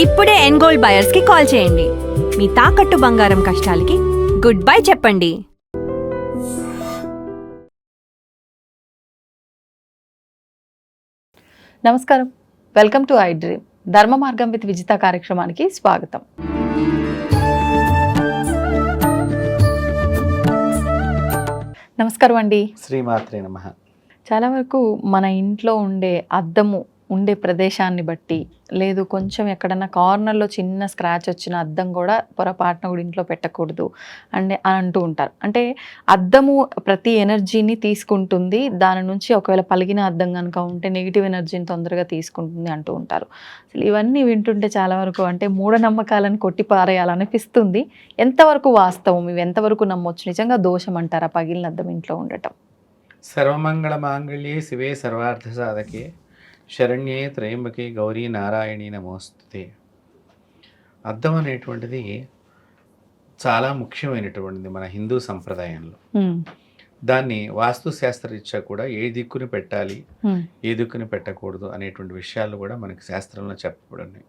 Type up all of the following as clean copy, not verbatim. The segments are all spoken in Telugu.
ఇప్పుడే ఎన్గోల్డ్ బయర్స్ కి కాల్ చేయండి. మీ తాకట్టు బంగారం కష్టాలకి గుడ్ బై చెప్పండి. నమస్కారం, వెల్కమ్ టు ఐ డ్రీమ్. ధర్మ మార్గం విత్ విజిత కార్యక్రమానికి స్వాగతం. నమస్కారం అండి. శ్రీమాత్రే నమః. చాలా వరకు మన ఇంట్లో ఉండే అద్దము ఉండే ప్రదేశాన్ని బట్టి, లేదు కొంచెం ఎక్కడన్నా కార్నర్లో చిన్న స్క్రాచ్ వచ్చిన అద్దం కూడా పొరపాటున కూడా ఇంట్లో పెట్టకూడదు అని అంటూ ఉంటారు. అంటే అద్దము ప్రతి ఎనర్జీని తీసుకుంటుంది, దాని నుంచి ఒకవేళ పలిగిన అద్దం కనుక ఉంటే నెగిటివ్ ఎనర్జీని తొందరగా తీసుకుంటుంది అంటూ ఉంటారు. అసలు ఇవన్నీ వింటుంటే చాలా వరకు అంటే మూఢనమ్మకాలను కొట్టిపారేయాలనిపిస్తుంది. ఎంతవరకు వాస్తవం, ఇవి ఎంతవరకు నమ్మొచ్చు? నిజంగా దోషం అంటారా పగిలిన అద్దం ఇంట్లో ఉండటం? సర్వమంగళ మాంగళ్యే శివే సర్వార్థ సాధకే శరణ్యే త్రయంబకే గౌరీ నారాయణీ నమోస్తుతే. అద్దం అనేటువంటిది చాలా ముఖ్యమైనటువంటిది మన హిందూ సంప్రదాయంలో. దాన్ని వాస్తు శాస్త్రరీత్యా కూడా ఏ దిక్కుని పెట్టాలి, ఏ దిక్కుని పెట్టకూడదు అనేటువంటి విషయాలు కూడా మనకి శాస్త్రంలో చెప్పబడినాయి.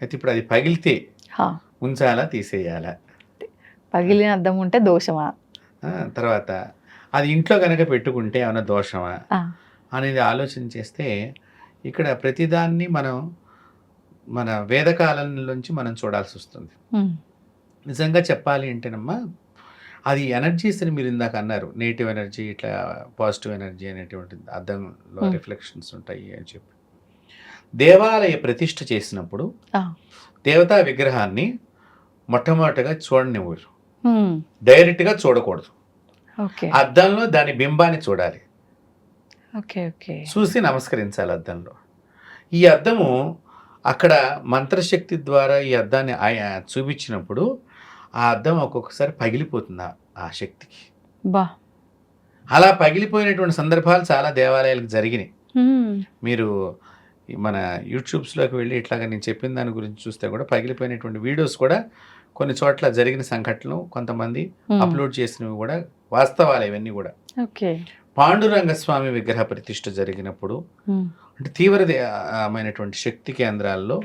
అయితే ఇప్పుడు అది పగిలితే ఉంచాలా, తీసేయాలా? పగిలిన అద్దం ఉంటే దోషమా? తర్వాత అది ఇంట్లో కనుక పెట్టుకుంటే ఏమైనా దోషమా అనేది ఆలోచన చేస్తే, ఇక్కడ ప్రతిదాన్ని మనం మన వేదకాలంలోంచి మనం చూడాల్సి వస్తుంది. నిజంగా చెప్పాలి అంటేనమ్మా, అది ఎనర్జీస్ని మీరు ఇందాక అన్నారు, నెగిటివ్ ఎనర్జీ, ఇట్లా పాజిటివ్ ఎనర్జీ అనేటువంటి అద్దంలో రిఫ్లెక్షన్స్ ఉంటాయి అని చెప్పి. దేవాలయ ప్రతిష్ఠ చేసినప్పుడు దేవతా విగ్రహాన్ని మొట్టమొదటిగా చూడనివ్వరు, డైరెక్ట్గా చూడకూడదు. అద్దంలో దాని బింబాన్ని చూడాలి, చూసి నమస్కరించాలి అద్దంలో. ఈ అద్దము అక్కడ మంత్రశక్తి ద్వారా ఈ అద్దాన్ని చూపించినప్పుడు ఆ అద్దం ఒక్కొక్కసారి పగిలిపోతుంది ఆ శక్తికి. అలా పగిలిపోయినటువంటి సందర్భాలు చాలా దేవాలయాలకు జరిగినాయి. మీరు మన యూట్యూబ్స్లోకి వెళ్ళి ఇట్లాగా నేను చెప్పిన దాని గురించి చూస్తే కూడా పగిలిపోయినటువంటి వీడియోస్ కూడా కొన్ని చోట్ల జరిగిన సంఘటనలు కొంతమంది అప్లోడ్ చేసినవి కూడా వాస్తవాలు. ఇవన్నీ కూడా పాండురంగస్వామి విగ్రహ ప్రతిష్ఠ జరిగినప్పుడు అంటే తీవ్రమైనటువంటి శక్తి కేంద్రాల్లో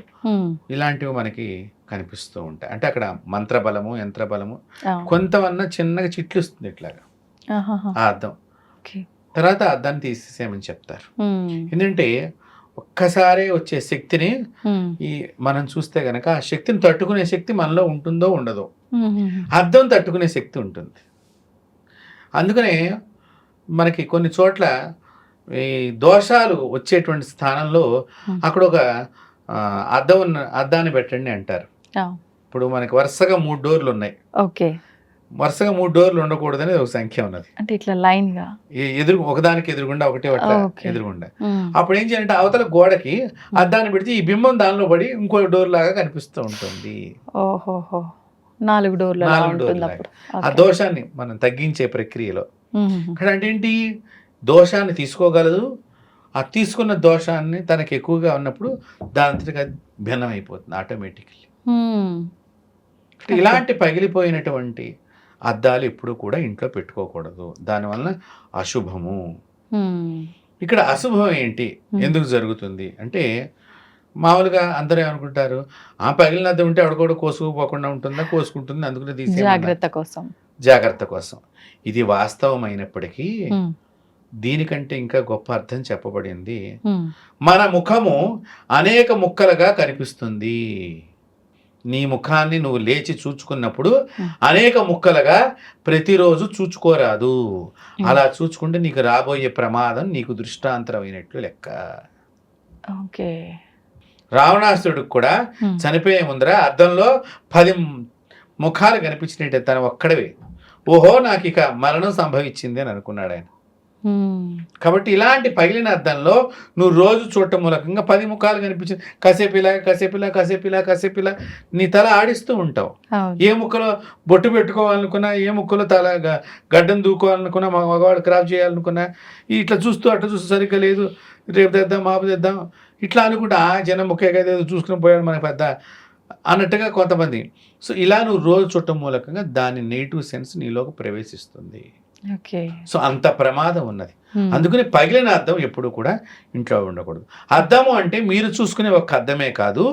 ఇలాంటివి మనకి కనిపిస్తూ ఉంటాయి. అంటే అక్కడ మంత్రబలము, యంత్రబలము కొంతమన్నా చిన్నగా చిట్లుస్తుంది ఇట్లాగా ఆ అద్దం. తర్వాత అద్దాన్ని తీసేసేయమని చెప్తారు. ఎందుకంటే ఒక్కసారి వచ్చే శక్తిని మనం చూస్తే గనక ఆ శక్తిని తట్టుకునే శక్తి మనలో ఉంటుందో ఉండదో, అద్దం తట్టుకునే శక్తి ఉంటుంది. అందుకనే మనకి కొన్ని చోట్ల ఈ దోషాలు వచ్చేటువంటి స్థానంలో అక్కడ ఒక అద్దాన్ని పెట్టండి అంటారు. ఇప్పుడు మనకి వరుసగా 3 డోర్లు ఉన్నాయి, వరుసగా 3 డోర్లు ఉండకూడదని ఒక సంఖ్య ఉన్నది. అంటే ఇట్లా లైన్ గా ఒకదానికి ఎదురుగుండా ఒకటే ఎదురుగుండా. అప్పుడు ఏం చేయాలంటే అవతల గోడకి అద్దాన్ని పెడితే ఈ బింబం దానిలో పడి ఇంకో డోర్ లాగా కనిపిస్తూ ఉంటుంది. 4 డోర్లు. ఆ దోషాన్ని మనం తగ్గించే ప్రక్రియలో ఇక్కడ అంటే ఏంటి, దోషాన్ని తీసుకోగలదు. ఆ తీసుకున్న దోషాన్ని తనకి ఎక్కువగా ఉన్నప్పుడు దాని భిన్నమైపోతుంది ఆటోమేటిక్లీ. ఇలాంటి పగిలిపోయినటువంటి అద్దాలు ఎప్పుడు కూడా ఇంట్లో పెట్టుకోకూడదు, దానివల్ల అశుభము. ఇక్కడ అశుభం ఏంటి, ఎందుకు జరుగుతుంది అంటే, మామూలుగా అందరూ ఏమనుకుంటారు, ఆ పగిలిన అద్దం ఉంటే అడగొడ కోసుకుపోకుండా ఉంటుందా, కోసుకుంటుంది, అందుకనే తీసే జాగ్రత్త కోసం. ఇది వాస్తవమైనప్పటికీ దీనికంటే ఇంకా గొప్ప అర్థం చెప్పబడింది. మన ముఖము అనేక ముక్కలుగా కనిపిస్తుంది. నీ ముఖాన్ని నువ్వు లేచి చూచుకున్నప్పుడు అనేక ముక్కలుగా ప్రతిరోజు చూచుకోరాదు. అలా చూచుకుంటే నీకు రాబోయే ప్రమాదం నీకు దృష్టాంతరమైనట్లు లెక్క. రావణాసురుడికి కూడా చనిపోయే ముందర అద్దంలో 10 ముఖాలు కనిపించినట్టే, తను ఒక్కడవే. ఓహో, నాకు ఇక మరణం సంభవించింది అని అనుకున్నాడు ఆయన. కాబట్టి ఇలాంటి పగిలిన అద్దంలో నువ్వు రోజు చూడటం మూలకంగా 10 ముఖాలు కనిపించింది, కాసేపిలా నీ తల ఆడిస్తూ ఉంటావు. ఏ ముక్కలో బొట్టు పెట్టుకోవాలనుకున్నా, ఏ ముక్కలో తల గడ్డం దూకోవాలనుకున్నా, మగవాడు క్రాఫ్ చేయాలనుకున్నా, ఇట్లా చూస్తూ అట్లా చూస్తూ సరిగ్గా లేదు, రేపు తెద్దాం మాపు తెద్దాం ఇట్లా అనుకుంటా జనం ముఖ్యంగా ఏదో చూసుకుని పోయాడు మనకు పెద్ద అన్నట్టుగా కొంతమంది. సో ఇలా నువ్వు రోజు చూడటం మూలకంగా దాని నెగిటివ్ సెన్స్ నీలోకి ప్రవేశిస్తుంది. సో అంత ప్రమాదం ఉన్నది. అందుకని పగిలిన అద్దం ఎప్పుడు కూడా ఇంట్లో ఉండకూడదు. అద్దము అంటే మీరు చూసుకునే ఒక అద్దమే కాదు,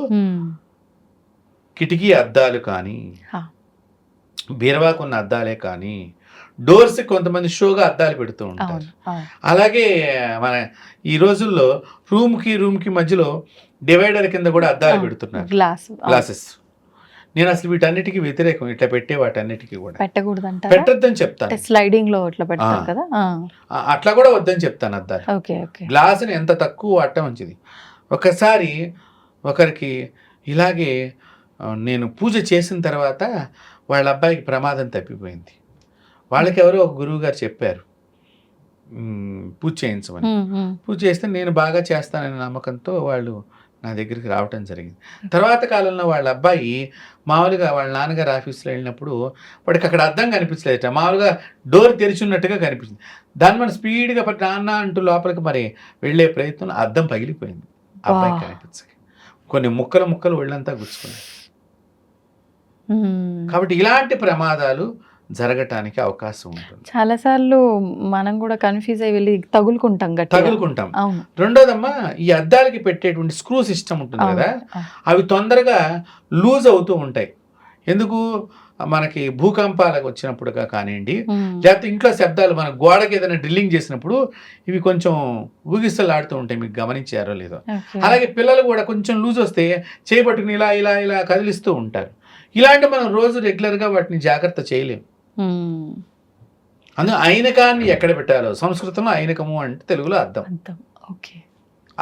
కిటికీ అద్దాలు కానీ హా. బీరవాకు ఉన్న అద్దాలే కానీ డోర్స్ కొంతమంది షోగా అద్దాలు పెడుతూ ఉంటారు. అవును అవును అలాగే మన ఈ రోజుల్లో రూమ్కి మధ్యలో డివైడర్ కింద కూడా అద్దాలు పెడుతున్నారు, గ్లాసెస్. నేను అసలు వీటన్నిటికీ వ్యతిరేకం, ఇట్లా పెట్టే వాటన్నిటికీ కూడా పెట్టకూడదు అంటారా? పెట్టొద్దని చెప్తాను. స్లైడింగ్ లో ఇట్లా పెడతారు కదా. అట్లా కూడా వద్దని చెప్తాను అద్దాలు. Okay okay. గ్లాసుని ఎంత తక్కువ వాడటం మంచిది. ఒకసారి ఒకరికి ఇలాగే నేను పూజ చేసిన తర్వాత వాళ్ళ అబ్బాయికి ప్రమాదం తప్పిపోయింది. వాళ్ళకి ఎవరో ఒక గురువు గారు చెప్పారు పూజ చేయించమని. పూజ చేస్తే నేను బాగా చేస్తాననే నమ్మకంతో వాళ్ళు నా దగ్గరికి రావటం జరిగింది. తర్వాత కాలంలో వాళ్ళ అబ్బాయి మామూలుగా వాళ్ళ నాన్నగారు ఆఫీస్లో వెళ్ళినప్పుడు వాడికి అక్కడ అద్దం కనిపించలేదట, మామూలుగా డోర్ తెరిచున్నట్టుగా కనిపించింది. దాన్ని మనం స్పీడ్గా నాన్న అంటూ లోపలికి మరి వెళ్ళే ప్రయత్నంలో అద్దం పగిలిపోయింది. అబ్బాయికి కనిపించక కొన్ని ముక్కలు ఒళ్ళంతా గుచ్చుకున్నాయి. కాబట్టి ఇలాంటి ప్రమాదాలు జరగటానికి అవకాశం ఉంటుంది. చాలాసార్లు మనం కూడా కన్ఫ్యూజ్ అయ్యి వెళ్ళి తగులుకుంటాం. అవును. రెండోదమ్మా, ఈ అద్దాలకి పెట్టేటువంటి స్క్రూ సిస్టమ్ ఉంటుంది కదా, అవి తొందరగా లూజ్ అవుతూ ఉంటాయి. ఎందుకు? మనకి భూకంపాలకు వచ్చినప్పుడు కానివ్వండి, లేకపోతే ఇంట్లో శబ్దాలు, మన గోడకి ఏదైనా డ్రిల్లింగ్ చేసినప్పుడు ఇవి కొంచెం ఊగిస్తలు ఆడుతూ ఉంటాయి. మీకు గమనించారో లేదో. అలాగే పిల్లలు కూడా కొంచెం లూజ్ వస్తే చేపట్టుకుని ఇలా ఇలా ఇలా కదిలిస్తూ ఉంటారు. ఇలాంటి మనం రోజు రెగ్యులర్గా వాటిని జాగ్రత్త చేయలేము. అందులో ఐనకాన్ని ఎక్కడ పెట్టాలో, సంస్కృతంలో ఐనకము అంటే తెలుగులో అద్దం.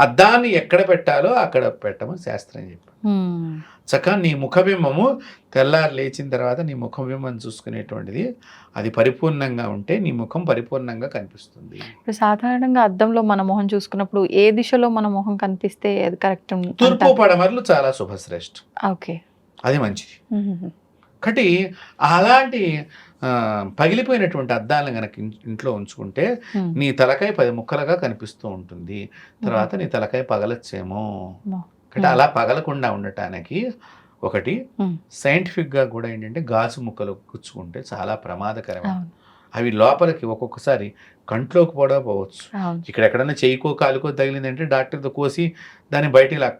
అద్దాన్ని ఎక్కడ పెట్టాలో అక్కడ పెట్టమని శాస్త్రం చెప్పారు. చక్కగా నీ ముఖబింబము తెల్లారి లేచిన తర్వాత నీ ముఖబింబం చూసుకునేటువంటిది అది పరిపూర్ణంగా ఉంటే నీ ముఖం పరిపూర్ణంగా కనిపిస్తుంది. ఇప్పుడు సాధారణంగా అద్దంలో మన మొహం చూసుకున్నప్పుడు ఏ దిశలో మన మొహం కనిపిస్తే అది కరెక్ట్? తూర్పు పడమరలు చాలా శుభశ్రేష్ఠ. ఓకే, అది మంచిది. కాబట్టి అలాంటి పగిలిపోయినటువంటి అద్దాలను కనుక ఇంట్లో ఉంచుకుంటే నీ తలకాయ 10 ముక్కలుగా కనిపిస్తూ ఉంటుంది. తర్వాత నీ తలకాయ పగలచ్చేమో. కాబట్టి అలా పగలకుండా ఉండటానికి ఒకటి సైంటిఫిక్గా కూడా ఏంటంటే గాజు ముక్కలు గుచ్చుకుంటే చాలా ప్రమాదకరం. అవి లోపలికి ఒక్కొక్కసారి కంట్లోకి కూడా పోవచ్చు. ఇక్కడ ఎక్కడైనా చేయికో కాలుకో తగిలిందంటే డాక్టర్తో కోసి దాన్ని బయట ఇలా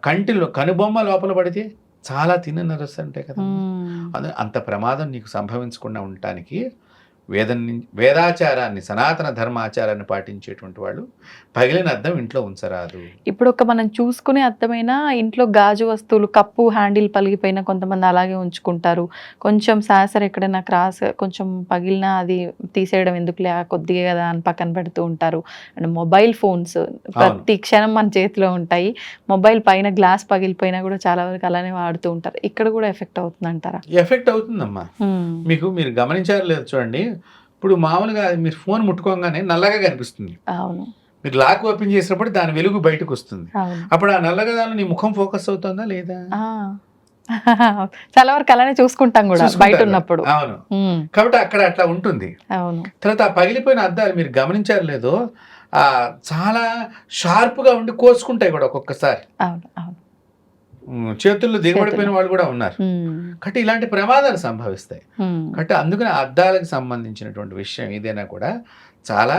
కనుబొమ్మ లోపల పడితే చాలా తిన్న నరస్సు అంటే కదా. అంత ప్రమాదం నీకు సంభవించకుండా ఉండటానికి వేదాచారాన్ని, సనాతన ధర్మాచారాన్ని పాటించేటువంటి వాళ్ళు పగిలిన అద్దం ఇంట్లో ఉంచరాదు. ఇప్పుడు మనం చూసుకునే అద్దమైనా ఇంట్లో గాజు వస్తువులు, కప్పు హ్యాండిల్ పలిగిపోయినా కొంతమంది అలాగే ఉంచుకుంటారు. కొంచెం శాసర్ ఎక్కడైనా క్రాస్ కొంచెం పగిలినా అది తీసేయడం ఎందుకులే కొద్దిగా కదా అని పక్కన పెడుతూ ఉంటారు. అండ్ మొబైల్ ఫోన్స్ ప్రతి క్షణం మన చేతిలో ఉంటాయి. మొబైల్ పైన గ్లాస్ పగిలిపోయినా కూడా చాలా వరకు అలానే వాడుతూ ఉంటారు. ఇక్కడ కూడా ఎఫెక్ట్ అవుతుంది అంటారా? ఎఫెక్ట్ అవుతుందమ్మా. మీరు గమనించారు లేదు చూడండి, ఇప్పుడు మామూలుగా మీరు ఫోన్ ముట్టుకోగానే నల్లగా కనిపిస్తుంది. అవును. మీరు లాక్ ఓపెన్ చేసినప్పుడు దాని వెలుగు బయటకు వస్తుంది. అప్పుడు ఆ నల్లగా దానిలో నీ ముఖం ఫోకస్ అవుతుందా లేదా? చాలా వరకు అలానే చూసుకుంటాం కూడా బయట ఉన్నప్పుడు. అవును. కాబట్టి అక్కడ అట్లా ఉంటుంది. అవును. తర్వాత ఆ పగిలిపోయిన అద్దాలు మీరు గమనించారు లేదో చాలా షార్ప్గా ఉండి కోసుకుంటాయి కూడా ఒక్కొక్కసారి. అవును అవును. చేతుల్లో దిగబడిపోయిన వాళ్ళు కూడా ఉన్నారు. కాబట్టి ఇలాంటి ప్రమాదాలు సంభవిస్తాయి. కాబట్టి అందుకని అద్దాలకు సంబంధించినటువంటి విషయం ఏదైనా కూడా చాలా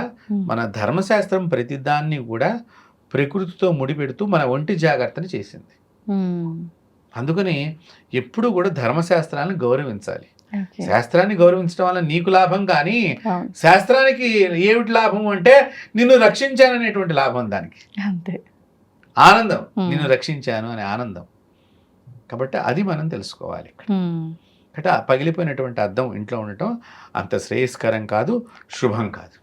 మన ధర్మశాస్త్రం ప్రతిదాన్ని కూడా ప్రకృతితో ముడిపెడుతూ మన ఒంటి జాగ్రత్తని చేసింది. అందుకని ఎప్పుడు కూడా ధర్మశాస్త్రాలను గౌరవించాలి. శాస్త్రాన్ని గౌరవించడం వల్ల నీకు లాభం, కానీ శాస్త్రానికి ఏమిటి లాభం అంటే నిన్ను రక్షించాననేటువంటి లాభం, దానికి ఆనందం, నిన్ను రక్షించాను అనే ఆనందం. కాబట్టి అది మనం తెలుసుకోవాలి. అంటే పగిలిపోయినటువంటి అద్దం ఇంట్లో ఉండటం అంత శ్రేయస్కరం కాదు, శుభం కాదు.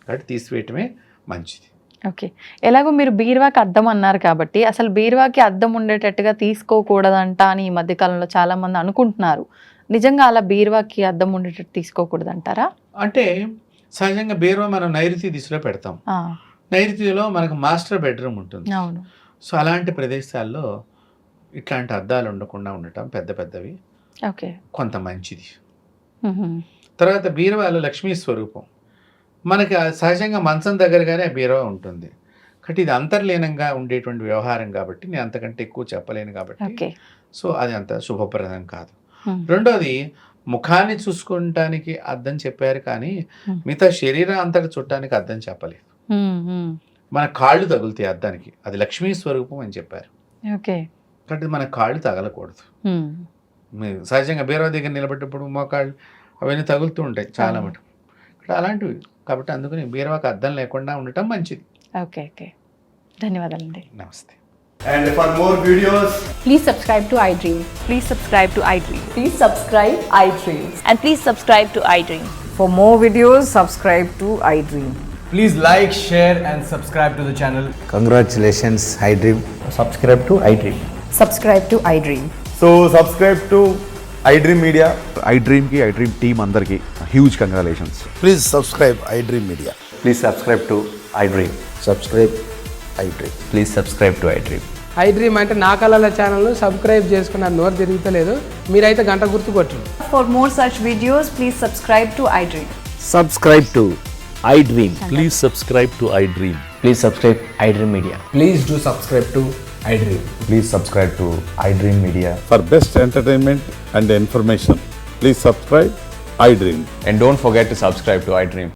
కాబట్టి తీసివేయటమే మంచిది. ఓకే. ఎలాగో మీరు బీరువాకి అద్దం అన్నారు కాబట్టి అసలు బీరువాకి అద్దం ఉండేటట్టుగా తీసుకోకూడదంట అని ఈ మధ్యకాలంలో చాలా మంది అనుకుంటున్నారు. నిజంగా అలా బీరువాకి అద్దం ఉండేటట్టు తీసుకోకూడదంటారా? అంటే సహజంగా బీరువా మనం నైరుతి దిశలో పెడతాం. నైరుతిలో మనకు మాస్టర్ బెడ్రూమ్ ఉంటుంది. అవును. సో అలాంటి ప్రదేశాల్లో ఇట్లాంటి అద్దాలు ఉండకుండా ఉండటం పెద్దవి కొంత మంచిది. తర్వాత బీరువాలో లక్ష్మీ స్వరూపం మనకి సహజంగా మంచం దగ్గరగానే బీరువా ఉంటుంది. కాబట్టి ఇది అంతర్లీనంగా ఉండేటువంటి వ్యవహారం కాబట్టి నేను అంతకంటే ఎక్కువ చెప్పలేను కాబట్టి సో అది అంత శుభప్రదం కాదు. రెండోది, ముఖాన్ని చూసుకోవటానికి అద్దం చెప్పారు కానీ మిగతా శరీరం అంతటా చుట్టానికి అద్దం చెప్పలేదు. మన కాళ్ళు తగులుతాయి అద్దానికి, అది లక్ష్మీ స్వరూపం అని చెప్పారు. కాబట్టి మన కాళ్ళు తగలకూడదు. మీరు సహజంగా బీరువా దగ్గర నిలబెట్టేటప్పుడు మోకాళ్ళు అవన్నీ తగులుతూ ఉంటాయి చాలా మటుకు ఇక్కడ అలాంటివి. కాబట్టి అందుకని బీరువాకి అద్దం లేకుండా ఉండటం మంచిది. ఓకే ఓకే, ధన్యవాదాలండి. నమస్తే. And for more videos, Please subscribe to iDream. Please subscribe to iDream. Please subscribe iDream. And please subscribe to iDream. For more videos, subscribe to iDream. please like, share, and subscribe to the channel. Congratulations, iDream. Subscribe to iDream. Subscribe to iDream. So subscribe to iDream Media. iDream की iDream team अंदर की huge congratulations. Please subscribe iDream Media. Please subscribe to iDream. Subscribe iDream. Please subscribe to iDream. iDream అంటే నా కళల ఛానల్ను సబ్స్క్రైబ్ చేసుకున్న నోరు తిరుగుతలేదు, మీరైతే గంట గుర్తు కొట్టండి. For more such videos, please subscribe to iDream. Subscribe to iDream. Please subscribe to iDream. Please subscribe iDream Media. Please do subscribe to iDream. Please subscribe to iDream Media. For best entertainment and information, please subscribe iDream. And don't forget to subscribe to iDream.